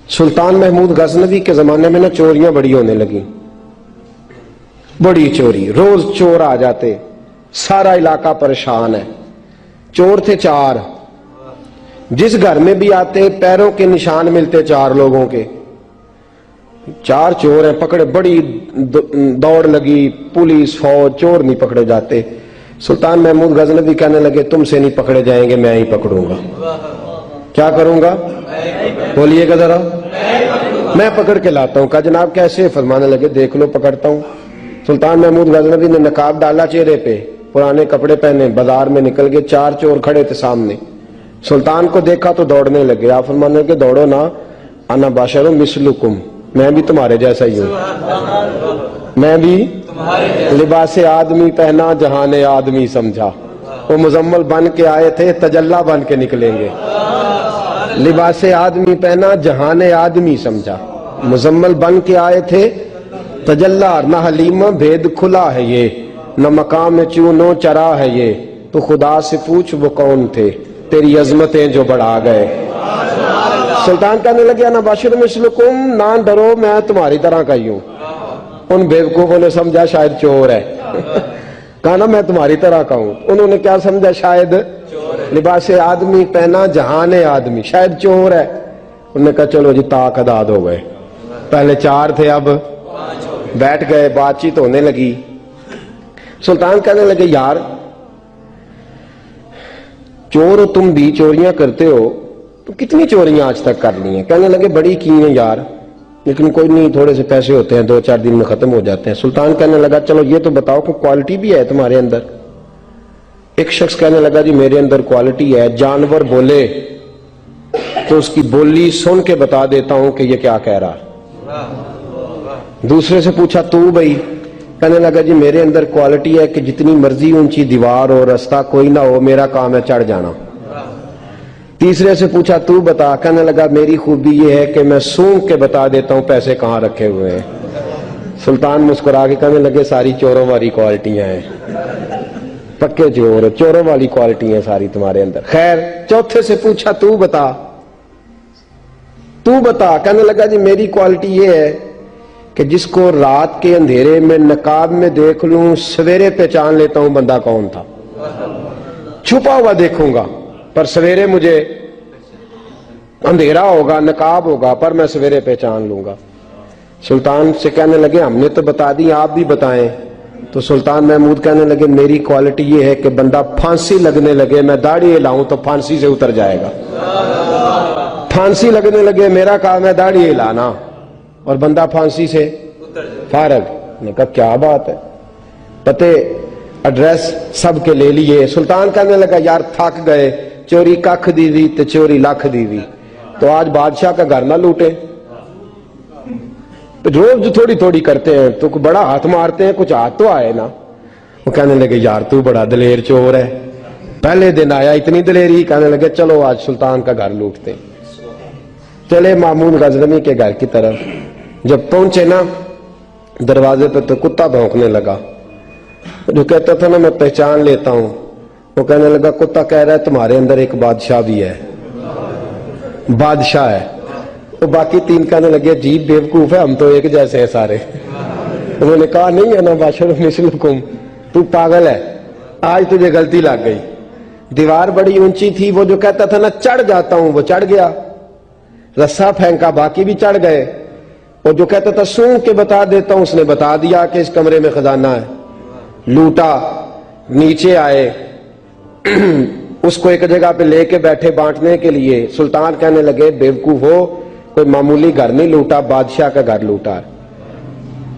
سلطان محمود غزنوی کے زمانے میں نا چوریاں بڑی ہونے لگی، بڑی چوری، روز چور آ جاتے، سارا علاقہ پریشان ہے۔ چور تھے 4، جس گھر میں بھی آتے پیروں کے نشان ملتے 4 لوگوں کے، 4 چور ہیں پکڑے، بڑی دوڑ لگی، پولیس فوج، چور نہیں پکڑے جاتے۔ سلطان محمود غزنوی کہنے لگے تم سے نہیں پکڑے جائیں گے، میں ہی پکڑوں گا۔ کیا کروں گا؟ بولیے گا ذرا، میں پکڑ کے لاتا ہوں۔ کہا جناب کیسے؟ فرمانے لگے دیکھ لو پکڑتا ہوں۔ سلطان محمود غزنوی نے نقاب ڈالا چہرے پہ، پرانے کپڑے پہنے، بازار میں نکل گئے، 4 چور کھڑے تھے سامنے۔ سلطان کو دیکھا تو دوڑنے لگے۔ آپ فرمانے لگے دوڑو نا، انا باشر مثلکم، میں بھی تمہارے جیسا ہی ہوں، میں بھی لباس آدمی پہنا جہان آدمی سمجھا۔ وہ مزمل بن کے آئے تھے، تجلا بن کے نکلیں گے۔ لباس آدمی پہنا جہان آدمی سمجھا، مزمل بن کے آئے تھے، تجلا نہ حلیمہ بھید کھلا ہے یہ، نہ مقام چونو چرا ہے یہ، تو خدا سے پوچھ وہ کون تھے تیری عظمتیں جو بڑھا گئے۔ سلطان کہنے لگے انا باشر مثلکم، نہ ڈرو میں تمہاری طرح کا ہی ہوں۔ ان بیوقوفوں نے سمجھا شاید چور ہے، کہا نا میں تمہاری طرح کا ہوں۔ انہوں نے کیا سمجھا؟ شاید لباس آدمی پہنا جہان آدمی، شاید چور ہے۔ انہوں نے کہا چلو جی طاق اداد ہو گئے، پہلے 4 تھے اب بیٹھ گئے، بات چیت ہونے لگی۔ سلطان کہنے لگے یار چور ہو تم بھی، چوریاں کرتے ہو، تو کتنی چوریاں آج تک کر لی ہیں؟ کہنے لگے بڑی کی ہیں یار، لیکن کوئی نہیں، تھوڑے سے پیسے ہوتے ہیں 2-4 دن میں ختم ہو جاتے ہیں۔ سلطان کہنے لگا چلو یہ تو بتاؤ کہ کوالٹی بھی ہے تمہارے اندر؟ ایک شخص کہنے لگا جی میرے اندر کوالٹی ہے، جانور بولے تو اس کی بولی سن کے بتا دیتا ہوں کہ یہ کیا کہہ رہا۔ دوسرے سے پوچھا تو بھائی؟ کہنے لگا جی میرے اندر کوالٹی ہے کہ جتنی مرضی اونچی دیوار ہو، رستہ کوئی نہ ہو، میرا کام ہے چڑھ جانا۔ تیسرے سے پوچھا تو بتا؟ کہنے لگا میری خوبی یہ ہے کہ میں سونگ کے بتا دیتا ہوں پیسے کہاں رکھے ہوئے ہیں۔ سلطان مسکرا کے کہنے لگے ساری چوروں والی کوالٹیاں ہیں، پکے چور، چوروں والی کوالٹی ہیں ساری تمہارے اندر۔ خیر چوتھے سے پوچھا تو بتا، تو بتا؟ کہنے لگا جی میری کوالٹی یہ ہے کہ جس کو رات کے اندھیرے میں نقاب میں دیکھ لوں سویرے پہچان لیتا ہوں بندہ کون تھا، چھپا ہوا دیکھوں گا پر سویرے مجھے اندھیرا ہوگا، نقاب ہوگا، پر میں سویرے پہچان لوں گا۔ سلطان سے کہنے لگے ہم نے تو بتا دی، آپ بھی بتائیں۔ تو سلطان محمود کہنے لگے میری کوالٹی یہ ہے کہ بندہ پھانسی لگنے لگے میں داڑھی ہلاؤں تو پھانسی سے اتر جائے گا، پھانسی لگنے لگے میرا کام ہے داڑھی ہلانا اور بندہ پھانسی سے فارغ۔ نے کہا کیا بات ہے، پتے ایڈریس سب کے لے لیے۔ سلطان کہنے لگا یار تھک گئے، چوری ککھ دی ہوئی تو چوری لکھ دی ہوئی، تو آج بادشاہ کا گھر نہ لوٹے؟ روز جو تھوڑی تھوڑی کرتے ہیں تو بڑا ہاتھ مارتے ہیں، کچھ ہاتھ تو آئے نا۔ وہ کہنے لگے یار تو بڑا دلیر چور ہے، پہلے دن آیا اتنی دلیری۔ کہنے لگے چلو آج سلطان کا گھر لوٹتے۔ چلے محمود غزنوی کے گھر کی طرف، جب پہنچے نا دروازے پہ تو کتا بھونکنے لگا۔ جو کہتا تھا نا میں پہچان لیتا ہوں، وہ کہنے لگا کتا کہہ رہا ہے تمہارے اندر ایک بادشاہ بھی ہے، بادشاہ ہے۔ وہ باقی 3 کہنے لگے عجیب بیوقوف ہے، ہم تو ایک جیسے ہیں سارے۔ انہوں نے کہا نہیں انا باشر مثلکم، تو پاگل ہے، آج تجھے غلطی لگ گئی۔ دیوار بڑی اونچی تھی، وہ جو کہتا تھا نا چڑھ جاتا ہوں وہ چڑھ گیا، رسا پھینکا باقی بھی چڑھ گئے۔ وہ جو کہتا تھا سونگ کے بتا دیتا ہوں، اس نے بتا دیا کہ اس کمرے میں خزانہ ہے۔ لوٹا، نیچے آئے، اس کو ایک جگہ پہ لے کے بیٹھے بانٹنے کے لیے۔ سلطان کہنے لگے بیوقوف ہو، کوئی معمولی گھر نہیں لوٹا، بادشاہ کا گھر لوٹا۔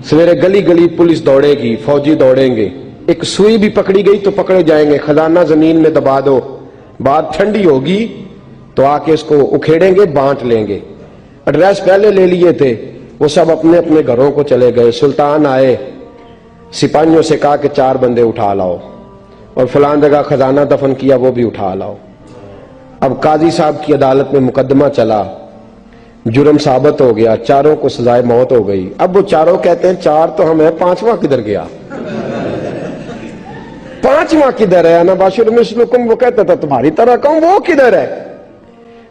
سویرے گلی گلی پولیس دوڑے گی، فوجی دوڑیں گے، ایک سوئی بھی پکڑی گئی تو پکڑے جائیں گے، خزانہ زمین میں دبا دو، بات ٹھنڈی ہوگی تو آ کے اس کو اکھیڑیں گے، بانٹ لیں گے۔ ایڈریس پہلے لے لیے تھے، وہ سب اپنے اپنے گھروں کو چلے گئے۔ سلطان آئے، سپاہیوں سے کہا کہ 4 بندے اٹھا لاؤ، اور فلان جگہ خزانہ دفن کیا وہ بھی اٹھا لاؤ۔ اب قاضی صاحب کی عدالت میں مقدمہ چلا، جرم ثابت ہو گیا، 4 کو سزائے موت ہو گئی۔ اب وہ 4 کہتے ہیں 4 تو ہم ہیں، 5واں کدھر گیا؟ 5واں کدھر ہے؟ انا باشر مثلکم، وہ کہتا تھا تمہاری طرح کہوں، وہ کدھر ہے؟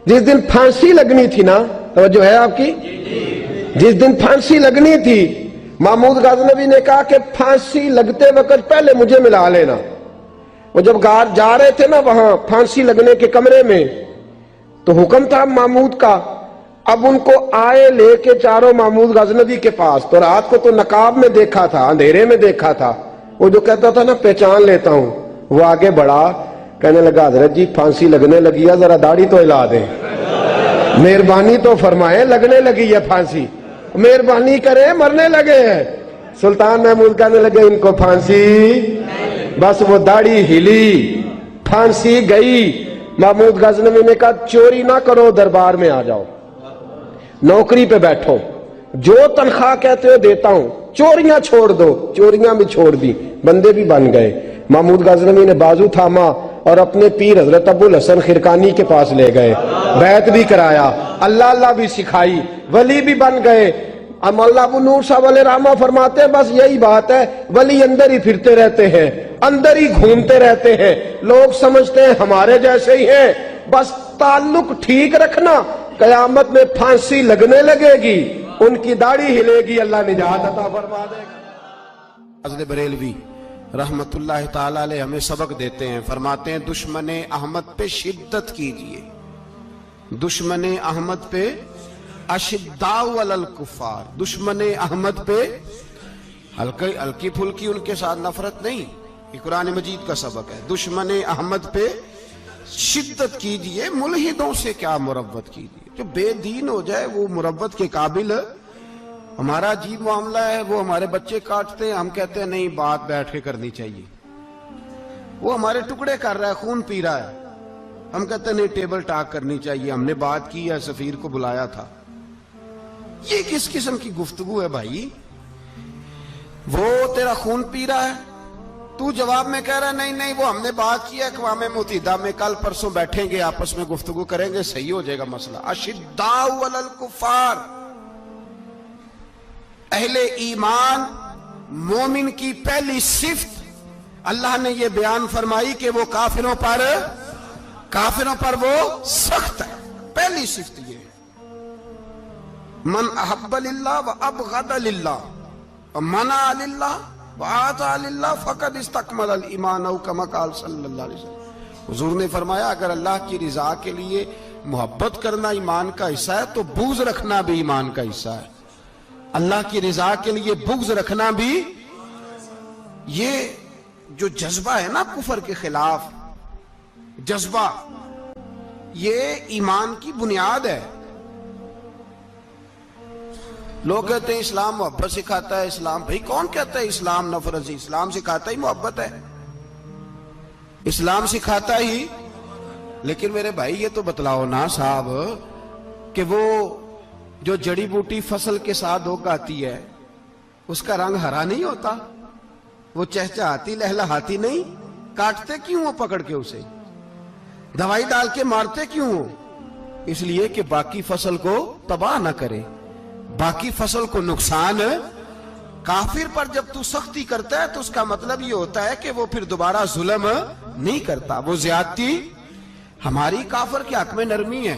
جس دن پھانسی لگنی تھی نا توجہ ہے آپ کی؟ جس دن پھانسی لگنی تھی محمود غزنوی نے کہا کہ پھانسی لگتے وقت پہلے مجھے ملا لینا. وہ جب جا رہے تھے نا وہاں پھانسی لگنے کے کمرے میں تو حکم تھا محمود کا. اب ان کو آئے لے کے چاروں محمود غزنوی کے پاس. تو رات کو تو نقاب میں دیکھا تھا, اندھیرے میں دیکھا تھا. وہ جو کہتا تھا نا پہچان لیتا ہوں, وہ آگے بڑھا کہنے لگا حضرت جی پھانسی لگنے لگی ہے, ذرا داڑھی تو ہلا دیں, مہربانی تو فرمائیں, لگنے لگی ہے پھانسی, مہربانی کریں, مرنے لگے ہیں. سلطان محمود کہنے لگے ان کو پھانسی, بس وہ داڑھی ہلی, پھانسی گئی. محمود غزنوی نے کہا چوری نہ کرو, دربار میں آ جاؤ, نوکری پہ بیٹھو, جو تنخواہ کہتے ہو دیتا ہوں, چوریاں چھوڑ دو. چوریاں بھی چھوڑ دی, بندے بھی بن گئے. محمود غزنوی نے بازو تھاما اور اپنے پیر حضرت ابو الحسن خرقانی کے پاس لے گئے, بیعت بھی کرایا, اللہ اللہ بھی سکھائی, ولی بھی بن گئے. مولانا ابو نور صاحب علیہ رحمہ فرماتے ہیں بس یہی بات ہے, ولی اندر ہی پھرتے رہتے ہیں, اندر ہی گھومتے رہتے ہیں. لوگ سمجھتے ہیں ہمارے جیسے ہی ہیں, بس تعلق ٹھیک رکھنا, قیامت میں پھانسی لگنے لگے گی, ان کی داڑھی ہلے گی, اللہ نجات عطا فرما دے گا. حضرت بریلوی رحمت اللہ تعالی علیہ ہمیں سبق دیتے ہیں, فرماتے ہیں دشمن احمد پہ شدت کیجئے, دشمن احمد پہ اشداء علی الکفار, دشمن احمد پہ ہلکی پھلکی ان کے ساتھ نفرت نہیں. یہ قرآن مجید کا سبق ہے. دشمن احمد پہ شدت کیجئے, ملحدوں سے کیا مروت کیجئے. جو بے دین ہو جائے وہ مروت کے قابل. ہمارا عجیب معاملہ ہے, وہ ہمارے بچے کاٹتے ہیں, ہم کہتے ہیں نہیں بات بیٹھ کے کرنی چاہیے. وہ ہمارے ٹکڑے کر رہا ہے, خون پی رہا ہے, ہم کہتے ہیں نہیں ٹیبل ٹاک کرنی چاہیے, ہم نے بات کی ہے, سفیر کو بلایا تھا. یہ کس قسم کی گفتگو ہے بھائی؟ وہ تیرا خون پی رہا ہے, تو جواب میں کہہ رہا ہے نہیں نہیں وہ ہم نے بات کی ہے اقوام متحدہ میں, کل پرسوں بیٹھیں گے آپس میں گفتگو کریں گے, صحیح ہو جائے گا مسئلہ. اشداء علی الکفار, اہل ایمان مومن کی پہلی صفت اللہ نے یہ بیان فرمائی کہ وہ کافروں پر وہ سخت ہے. پہلی صفت یہ, من احب للہ و ابغض للہ و منع للہ و آطاع للہ فقد استکمل الایمان او کما قال صلی اللہ علیہ وسلم. حضور نے فرمایا اگر اللہ کی رضا کے لیے محبت کرنا ایمان کا حصہ ہے تو بغض رکھنا بھی ایمان کا حصہ ہے. اللہ کی رضا کے لیے بغض رکھنا بھی, یہ جو جذبہ ہے نا کفر کے خلاف جذبہ, یہ ایمان کی بنیاد ہے. لوگ کہتے ہیں اسلام محبت سکھاتا ہے, اسلام, بھائی کون کہتا ہے اسلام نفرت سے؟ اسلام سکھاتا ہی محبت ہے, اسلام سکھاتا ہی. لیکن میرے بھائی یہ تو بتلاؤ نا صاحب کہ وہ جو جڑی بوٹی فصل کے ساتھ اگاتی ہے اس کا رنگ ہرا نہیں ہوتا, وہ چہچہاتی لہلہاتی نہیں, کاٹتے کیوں ہو پکڑ کے اسے, دوائی ڈال کے مارتے کیوں ہو؟ اس لیے کہ باقی فصل کو تباہ نہ کرے, باقی فصل کو نقصان. کافر پر جب تو سختی کرتا ہے تو اس کا مطلب یہ ہوتا ہے کہ وہ پھر دوبارہ ظلم نہیں کرتا, وہ زیادتی. ہماری کافر کے حق میں نرمی ہے.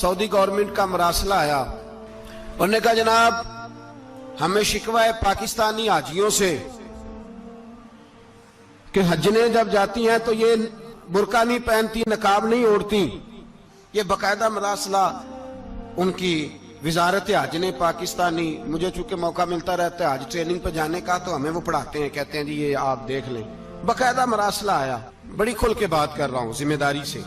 سعودی گورنمنٹ کا مراسلہ آیا, انہوں نے کہا جناب ہمیں شکوہ ہے پاکستانی حاجیوں سے کہ حجنے جب جاتی ہیں تو یہ برقع نہیں پہنتی, نقاب نہیں اوڑھتی. یہ باقاعدہ مراسلہ ان کی وزارت حج نے پاکستانی, مجھے چونکہ موقع ملتا رہتا ہے حج ٹریننگ پہ جانے کا تو ہمیں وہ پڑھاتے ہیں, کہتے ہیں جی یہ آپ دیکھ لیں. باقاعدہ مراسلہ آیا, بڑی کھل کے بات کر رہا ہوں ذمہ داری سے.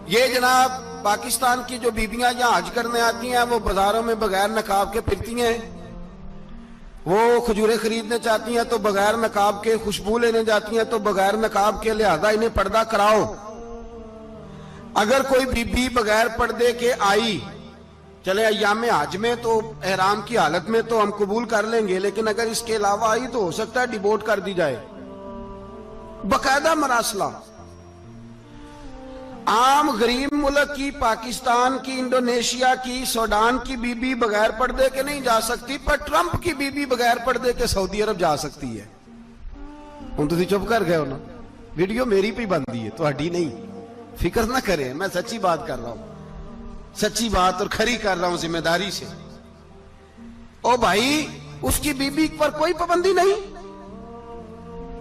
یہ جناب پاکستان کی جو بیبیاں یہاں حج کرنے آتی ہیں وہ بازاروں میں بغیر نقاب کے پھرتی ہیں, وہ کھجوریں خریدنے چاہتی ہیں تو بغیر نقاب کے, خوشبو لینے جاتی ہیں تو بغیر نقاب کے, لہذا انہیں پردہ کراؤ. اگر کوئی بی بغیر پردے کے آئی, چلے ایام حج میں تو احرام کی حالت میں تو ہم قبول کر لیں گے, لیکن اگر اس کے علاوہ آئی تو ہو سکتا ہے ڈیبورٹ کر دی جائے. باقاعدہ مراسلہ. عام غریب ملک کی, پاکستان کی, انڈونیشیا کی, سوڈان کی بی بغیر پردے کے نہیں جا سکتی, پر ٹرمپ کی بی بغیر پردے کے سعودی عرب جا سکتی ہے. ہم تو چپ کر گئے ہو نا, ویڈیو میری پہ بندی ہے تو ہڈی نہیں, فکر نہ کریں, میں سچی بات کر رہا ہوں. سچی بات اور کھری کر رہا ہوں ذمہ داری سے. او بھائی اس کی بیوی پر کوئی پابندی نہیں,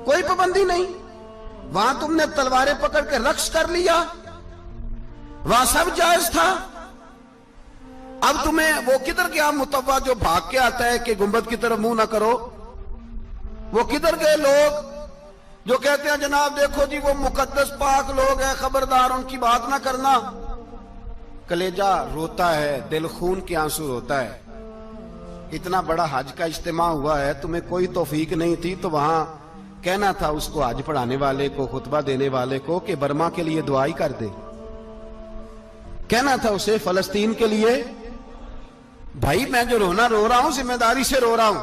کوئی پابندی نہیں. وہاں تم نے تلواریں پکڑ کے رقص کر لیا, وہاں سب جائز تھا. اب تمہیں وہ کدھر گیا متوا جو بھاگ کے آتا ہے کہ گنبد کی طرف منہ نہ کرو؟ وہ کدھر گئے لوگ جو کہتے ہیں جناب دیکھو جی وہ مقدس پاک لوگ ہیں, خبردار ان کی بات نہ کرنا؟ کلیجہ روتا ہے, دل خون کے آنسو روتا ہے. اتنا بڑا حج کا اجتماع ہوا ہے, تمہیں کوئی توفیق نہیں تھی تو وہاں کہنا تھا اس کو حج پڑھانے والے کو, خطبہ دینے والے کو کہ برما کے لیے دعائی کر دے. کہنا تھا اسے فلسطین کے لیے. بھائی میں جو رونا رو رہا ہوں ذمہ داری سے رو رہا ہوں.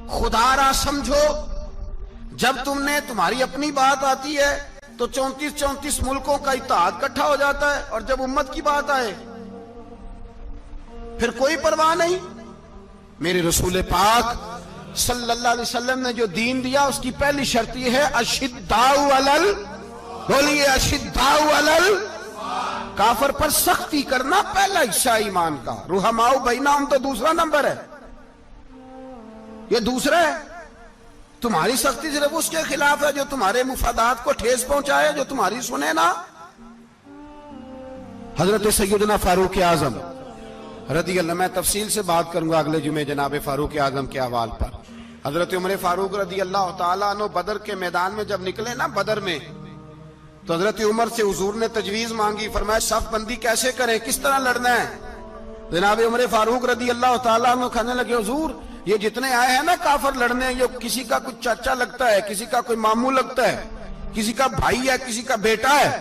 خدا را سمجھو, جب تم نے تمہاری اپنی بات آتی ہے تو 34 ملکوں کا اتحاد اکٹھا ہو جاتا ہے, اور جب امت کی بات آئے پھر کوئی پرواہ نہیں. میرے رسول پاک صلی اللہ علیہ وسلم نے جو دین دیا اس کی پہلی شرط یہ ہے اشداء علل, بولیے اشداء علل, کافر پر سختی کرنا پہلا حصہ ایمان کا. رحماء بینہم تو دوسرا نمبر ہے, یہ دوسرا ہے. تمہاری سختی صرف اس کے خلاف ہے جو تمہارے مفادات کو ٹھیس پہنچائے, جو تمہاری سنے نا. حضرت سیدنا فاروق اعظم رضی اللہ, میں تفصیل سے بات کروں گا اگلے جمعے جناب فاروق اعظم کے احوال پر. حضرت عمر فاروق رضی اللہ تعالیٰ عنہ بدر کے میدان میں جب نکلے نا بدر میں, تو حضرت عمر سے حضور نے تجویز مانگی, فرمایا صف بندی کیسے کریں, کس طرح لڑنا ہے؟ جناب عمر فاروق رضی اللہ تعالیٰ عنہ کہنے لگے حضور یہ جتنے آئے ہیں نا کافر لڑنے, یہ کسی کا کوئی چاچا لگتا ہے, کسی کا کوئی ماموں لگتا ہے, کسی کا بھائی ہے, کسی کا بیٹا ہے,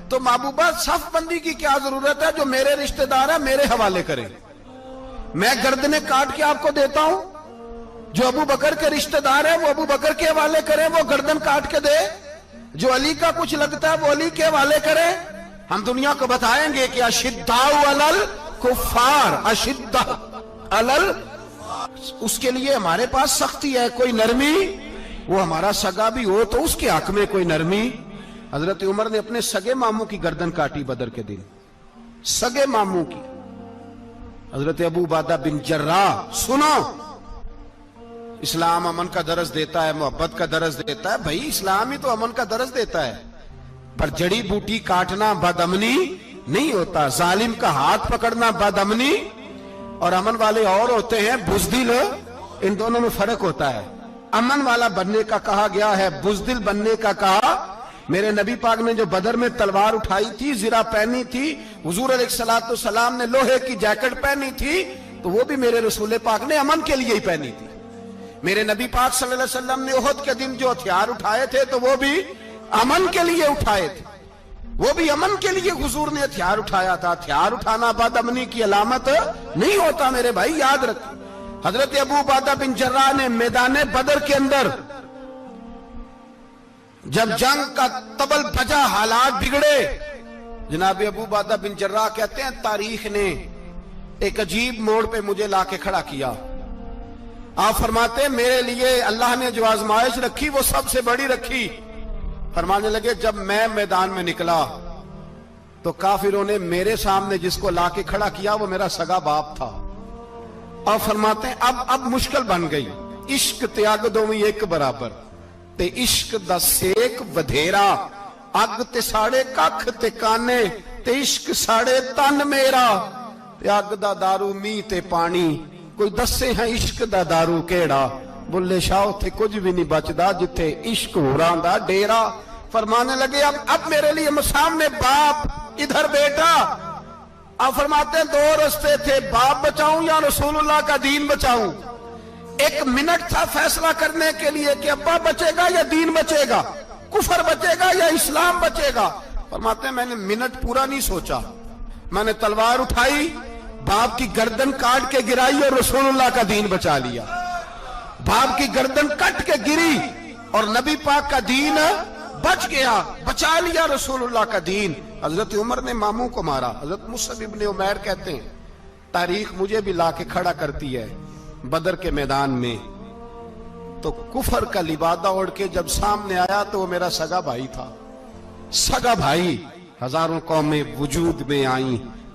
تو محبوبہ صف بندی کی کیا ضرورت ہے؟ جو میرے رشتہ دار ہے میرے حوالے کریں, میں گردنیں کاٹ کے آپ کو دیتا ہوں. جو ابو بکر کے رشتہ دار ہے وہ ابو بکر کے حوالے کریں, وہ گردن کاٹ کے دے. جو علی کا کچھ لگتا ہے وہ علی کے حوالے کریں. ہم دنیا کو بتائیں گے کہ اشداء علل کفار, اشداء علل, اس کے لیے ہمارے پاس سختی ہے, کوئی نرمی. وہ ہمارا سگا بھی ہو تو اس کے حق میں کوئی نرمی. حضرت عمر نے اپنے سگے ماموں کی گردن کاٹی بدر کے دن, سگے ماموں کی. حضرت ابو عبیدہ بن جراح, سنو, اسلام امن کا درس دیتا ہے, محبت کا درس دیتا ہے. بھائی اسلام ہی تو امن کا درس دیتا ہے, پر جڑی بوٹی کاٹنا بدامنی نہیں ہوتا. ظالم کا ہاتھ پکڑنا بدامنی, اور امن والے اور ہوتے ہیں بزدل, ان دونوں میں فرق ہوتا ہے. امن والا بننے کا کہا گیا ہے, بزدل بننے کا کہا. میرے نبی پاک نے جو بدر میں تلوار اٹھائی تھی, زرہ پہنی تھی, حضور علیہ السلام نے لوہے کی جیکٹ پہنی تھی, تو وہ بھی میرے رسول پاک نے امن کے لیے ہی پہنی تھی. میرے نبی پاک صلی اللہ علیہ وسلم نے احد کے دن جو ہتھیار اٹھائے تھے تو وہ بھی امن کے لیے اٹھائے تھے, وہ بھی امن کے لیے حضور نے ہتھیار اٹھایا تھا. ہتھیار اٹھانا بد امنی کی علامت نہیں ہوتا میرے بھائی, یاد رکھ. حضرت ابو عبیدہ بن جراح نے میدان بدر کے اندر جب جنگ کا تبل بجا, حالات بگڑے, جناب ابو عبیدہ بن جراح کہتے ہیں تاریخ نے ایک عجیب موڑ پہ مجھے لا کے کھڑا کیا. آپ فرماتے ہیں میرے لیے اللہ نے جو آزمائش رکھی وہ سب سے بڑی رکھی. فرمانے لگے جب میں میدان میں نکلا تو کافروں نے میرے سامنے جس کو لا کے کھڑا کیا وہ میرا سگا باپ تھا. اور فرماتے ہیں اب مشکل بن گئی. عشق تیاگ دوویں ایک برابر, تے عشق دا سیک ودھیرا, اگ تے ساڑے ککھ تے کانے, تے عشق ساڑے تن میرا, تے اگ دا دارو می تے پانی, کوئی دسے ہیں عشق دا دارو کیڑا, بلے شاہ تھے کچھ بھی نہیں بچدا جتھے عشق ہوراں دا ڈیرا. فرمانے لگے اب میرے لیے سامنے باپ, ادھر بیٹا. آپ فرماتے ہیں دو رستے تھے, باپ بچاؤں یا رسول اللہ کا دین بچاؤں. ایک منٹ تھا فیصلہ کرنے کے لیے کہ ابا بچے گا یا دین بچے گا, کفر بچے گا یا اسلام بچے گا. فرماتے ہیں میں نے منٹ پورا نہیں سوچا, میں نے تلوار اٹھائی, باپ کی گردن کاٹ کے گرائی اور رسول اللہ کا دین بچا لیا. باپ کی گردن کٹ کے گری اور نبی پاک کا دین بچ گیا, بچا لیا رسول اللہ کا دین. حضرت عمر نے ماموں کو مارا. حضرت مصعب ابن عمیر کہتے ہیں تاریخ مجھے بھی لا کے کھڑا کرتی ہے بدر کے میدان میں, تو کفر کا لبادہ اوڑھ کے جب سامنے آیا تو وہ میرا سگا بھائی تھا. سگا بھائی, ہزاروں قومیں وجود میں آئیں,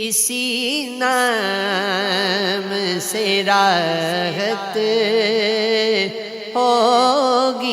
اسی نام سے راحت ہوگی